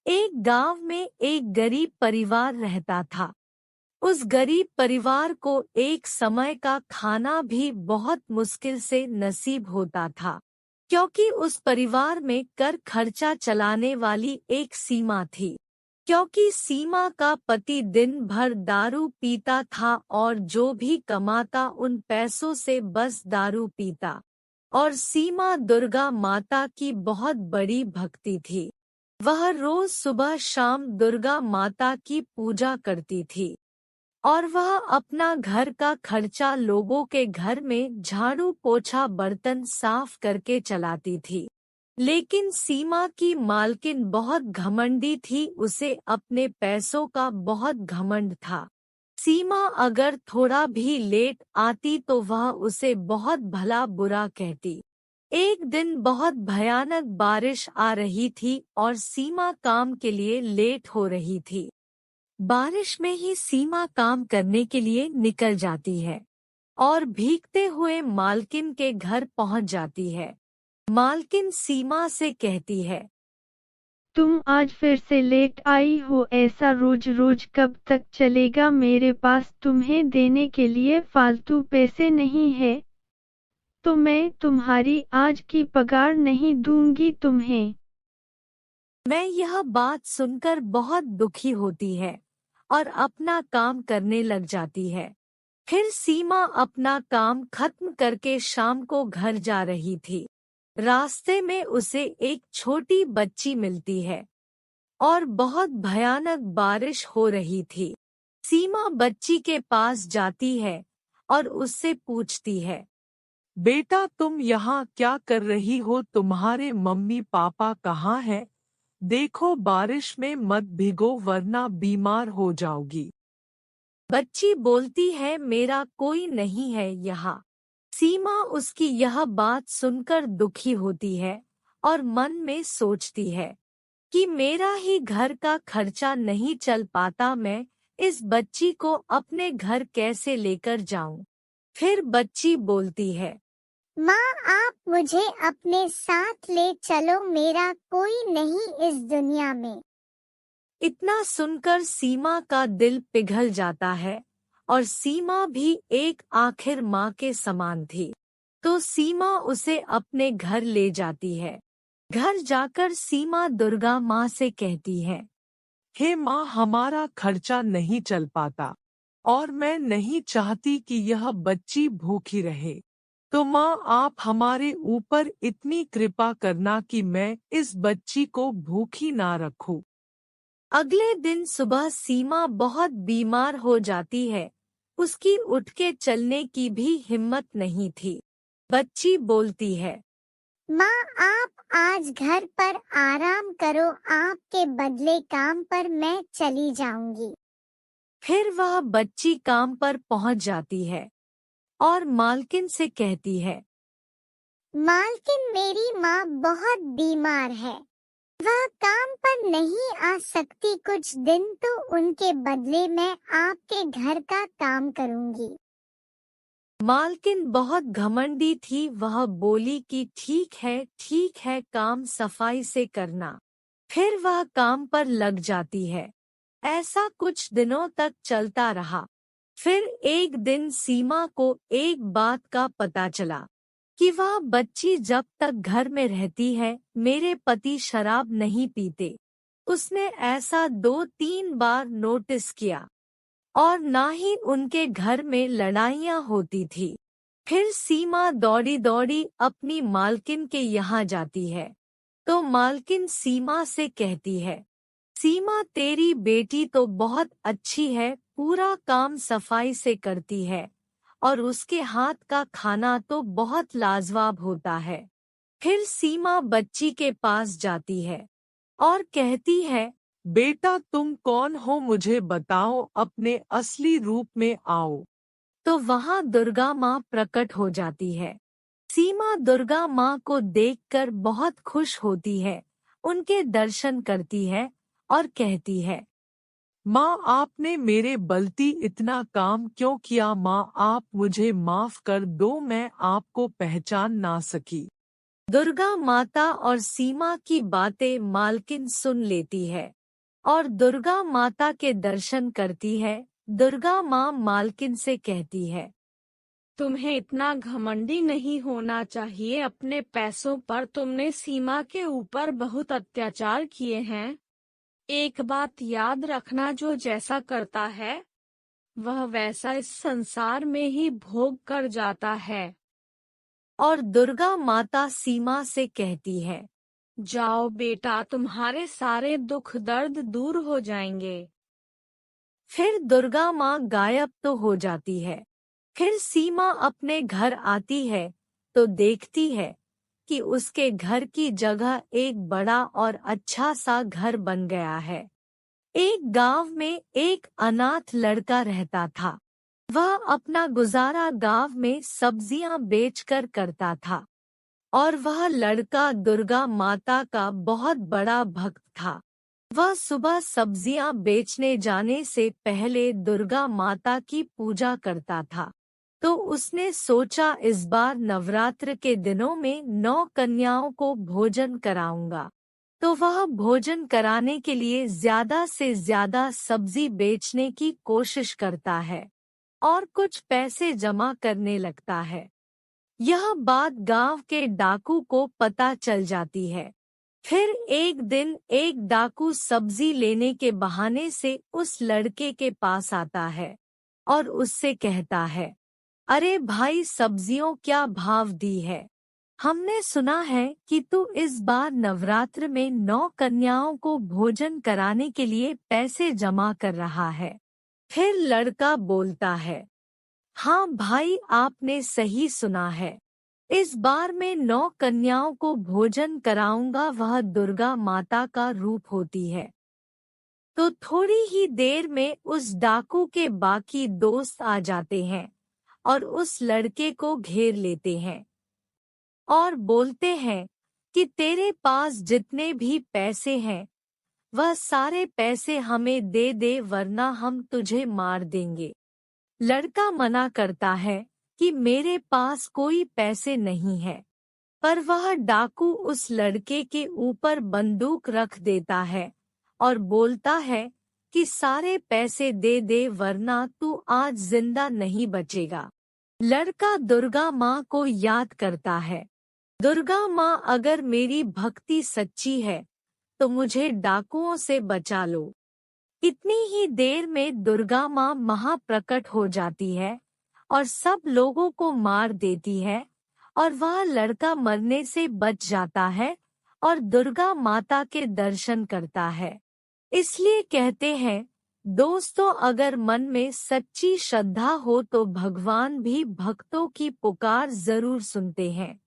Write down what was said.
एक गांव में एक गरीब परिवार रहता था। उस गरीब परिवार को एक समय का खाना भी बहुत मुश्किल से नसीब होता था, क्योंकि उस परिवार में कर खर्चा चलाने वाली एक सीमा थी। क्योंकि सीमा का पति दिन भर दारू पीता था और जो भी कमाता उन पैसों से बस दारू पीता। और सीमा दुर्गा माता की बहुत बड़ी भक्ति थी। वह रोज सुबह शाम दुर्गा माता की पूजा करती थी और वह अपना घर का खर्चा लोगों के घर में झाड़ू पोछा बर्तन साफ करके चलाती थी। लेकिन सीमा की मालकिन बहुत घमंडी थी, उसे अपने पैसों का बहुत घमंड था। सीमा अगर थोड़ा भी लेट आती तो वह उसे बहुत भला बुरा कहती। एक दिन बहुत भयानक बारिश आ रही थी और सीमा काम के लिए लेट हो रही थी। बारिश में ही सीमा काम करने के लिए निकल जाती है और भीगते हुए मालकिन के घर पहुंच जाती है। मालकिन सीमा से कहती है, तुम आज फिर से लेट आई हो, ऐसा रोज रोज कब तक चलेगा? मेरे पास तुम्हें देने के लिए फालतू पैसे नहीं है, तो मैं तुम्हारी आज की पगार नहीं दूंगी तुम्हें। मैं यह बात सुनकर बहुत दुखी होती है और अपना काम करने लग जाती है। फिर सीमा अपना काम खत्म करके शाम को घर जा रही थी। रास्ते में उसे एक छोटी बच्ची मिलती है और बहुत भयानक बारिश हो रही थी। सीमा बच्ची के पास जाती है और उससे पूछती है, बेटा तुम यहाँ क्या कर रही हो? तुम्हारे मम्मी पापा कहाँ हैं? देखो बारिश में मत भीगो वरना बीमार हो जाओगी। बच्ची बोलती है, मेरा कोई नहीं है यहाँ। सीमा उसकी यह बात सुनकर दुखी होती है और मन में सोचती है कि मेरा ही घर का खर्चा नहीं चल पाता, मैं इस बच्ची को अपने घर कैसे लेकर जाऊं। फिर बच्ची बोलती है, माँ आप मुझे अपने साथ ले चलो, मेरा कोई नहीं इस दुनिया में। इतना सुनकर सीमा का दिल पिघल जाता है और सीमा भी एक आखिर माँ के समान थी, तो सीमा उसे अपने घर ले जाती है। घर जाकर सीमा दुर्गा माँ से कहती है, हे माँ हमारा खर्चा नहीं चल पाता और मैं नहीं चाहती कि यह बच्ची भूखी रहे, तो माँ आप हमारे ऊपर इतनी कृपा करना कि मैं इस बच्ची को भूखी ना रखूं। अगले दिन सुबह सीमा बहुत बीमार हो जाती है। उसकी उठ के चलने की भी हिम्मत नहीं थी। बच्ची बोलती है, माँ आप आज घर पर आराम करो, आपके बदले काम पर मैं चली जाऊंगी। फिर वह बच्ची काम पर पहुंच जाती है और मालकिन से कहती है, मालकिन मेरी माँ बहुत बीमार है, वह काम पर नहीं आ सकती कुछ दिन, तो उनके बदले मैं आपके घर का काम करूंगी। मालकिन बहुत घमंडी थी, वह बोली कि ठीक है काम सफाई से करना। फिर वह काम पर लग जाती है। ऐसा कुछ दिनों तक चलता रहा। फिर एक दिन सीमा को एक बात का पता चला कि वह बच्ची जब तक घर में रहती है, मेरे पति शराब नहीं पीते। उसने ऐसा 2-3 बार नोटिस किया और ना ही उनके घर में लड़ाइयाँ होती थी। फिर सीमा दौड़ी दौड़ी अपनी मालकिन के यहाँ जाती है, तो मालकिन सीमा से कहती है, सीमा तेरी बेटी तो बहुत अच्छी है, पूरा काम सफाई से करती है और उसके हाथ का खाना तो बहुत लाजवाब होता है। फिर सीमा बच्ची के पास जाती है और कहती है, बेटा तुम कौन हो मुझे बताओ, अपने असली रूप में आओ। तो वहाँ दुर्गा माँ प्रकट हो जाती है। सीमा दुर्गा माँ को देखकर बहुत खुश होती है, उनके दर्शन करती है और कहती है, माँ आपने मेरे बलती इतना काम क्यों किया? माँ आप मुझे माफ कर दो, मैं आपको पहचान ना सकी। दुर्गा माता और सीमा की बातें मालकिन सुन लेती है और दुर्गा माता के दर्शन करती है। दुर्गा माँ मालकिन से कहती है, तुम्हें इतना घमंडी नहीं होना चाहिए। अपने पैसों पर तुमने सीमा के ऊपर बहुत अत्याचार किए हैं। एक बात याद रखना, जो जैसा करता है वह वैसा इस संसार में ही भोग कर जाता है। और दुर्गा माता सीमा से कहती है, जाओ बेटा, तुम्हारे सारे दुख दर्द दूर हो जाएंगे। फिर दुर्गा माँ गायब तो हो जाती है। फिर सीमा अपने घर आती है तो देखती है कि उसके घर की जगह एक बड़ा और अच्छा सा घर बन गया है। एक गांव में एक अनाथ लड़का रहता था। वह अपना गुजारा गांव में सब्जियां बेचकर करता था और वह लड़का दुर्गा माता का बहुत बड़ा भक्त था। वह सुबह सब्जियां बेचने जाने से पहले दुर्गा माता की पूजा करता था। तो उसने सोचा, इस बार नवरात्र के दिनों में 9 कन्याओं को भोजन कराऊंगा। तो वह भोजन कराने के लिए ज्यादा से ज्यादा सब्जी बेचने की कोशिश करता है और कुछ पैसे जमा करने लगता है। यह बात गांव के डाकू को पता चल जाती है। फिर एक दिन एक डाकू सब्जी लेने के बहाने से उस लड़के के पास आता है और उससे कहता है, अरे भाई, सब्जियों क्या भाव दी है? हमने सुना है कि तू इस बार नवरात्र में 9 कन्याओं को भोजन कराने के लिए पैसे जमा कर रहा है। फिर लड़का बोलता है, हाँ भाई, आपने सही सुना है। इस बार मैं 9 कन्याओं को भोजन कराऊंगा। वह दुर्गा माता का रूप होती है। तो थोड़ी ही देर में उस डाकू के बाकी दोस्त आ जाते हैं और उस लड़के को घेर लेते हैं और बोलते हैं कि तेरे पास जितने भी पैसे हैं वह सारे पैसे हमें दे दे, वरना हम तुझे मार देंगे। लड़का मना करता है कि मेरे पास कोई पैसे नहीं है, पर वह डाकू उस लड़के के ऊपर बंदूक रख देता है और बोलता है कि सारे पैसे दे दे, वरना तू आज जिंदा नहीं बचेगा। लड़का दुर्गा माँ को याद करता है, दुर्गा माँ, अगर मेरी भक्ति सच्ची है तो मुझे डाकुओं से बचा लो। इतनी ही देर में दुर्गा माँ महाप्रकट हो जाती है और सब लोगों को मार देती है और वह लड़का मरने से बच जाता है और दुर्गा माता के दर्शन करता है। इसलिए कहते हैं दोस्तों, अगर मन में सच्ची श्रद्धा हो तो भगवान भी भक्तों की पुकार जरूर सुनते हैं।